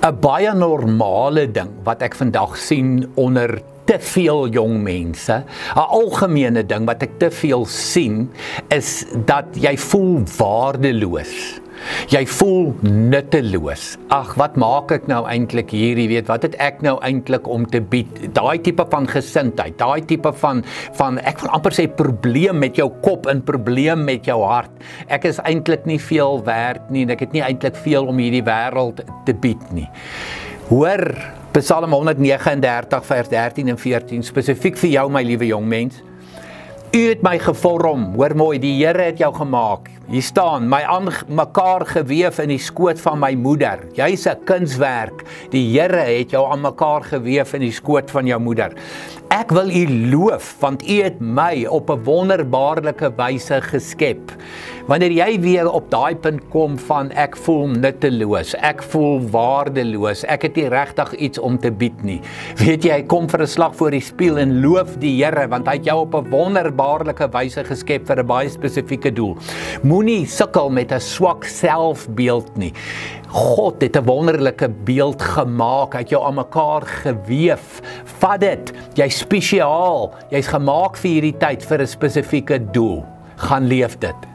'n baie normale ding wat ek vandag sien onder te veel jong mense, 'n algemene ding wat ek te veel sien, is dat jy voel waardeloos. Jy voel nutteloos. Ag, wat maak ek nou eintlik hier? Jy weet, wat het ek nou eintlik om te bied? Daai tipe van gesindheid, daai tipe van ek wil amper sê probleem met jou kop en probleem met jou hart. Ek is eintlik nie veel werd nie en ek het nie eintlik veel om hierdie wêreld te bied nie. Hoor Psalm 139 vers 13 en 14 spesifiek vir jou, my liewe jong mens. U het my gevorm, hoor mooi, die Here het jou gemaak. Hier staan, my aan mekaar geweef in die skoot van my moeder. Jy's 'n kunswerk. Die Here het jou aan mekaar geweef in die skoot van jou moeder. Ek wil u loof, want u het my op 'n wonderbaarlike wyse geskep. Wanneer jy weer op daai punt kom van ek voel nutteloos, ek voel waardeloos, ek het nie regtig iets om te bied nie. Weet jy, kom vir 'n slag voor die spieël en loof die Here, want hy het jou op 'n wonderbaarlike wyse geskep vir 'n baie spesifieke doel. Moenie sukkel met 'n swak selfbeeld nie. God het 'n wonderlike beeld gemaak, hy het jou aan mekaar geweef. Vat dit, jy's spesiaal, jy's gemaak vir hierdie tyd vir 'n spesifieke doel. Gaan leef dit.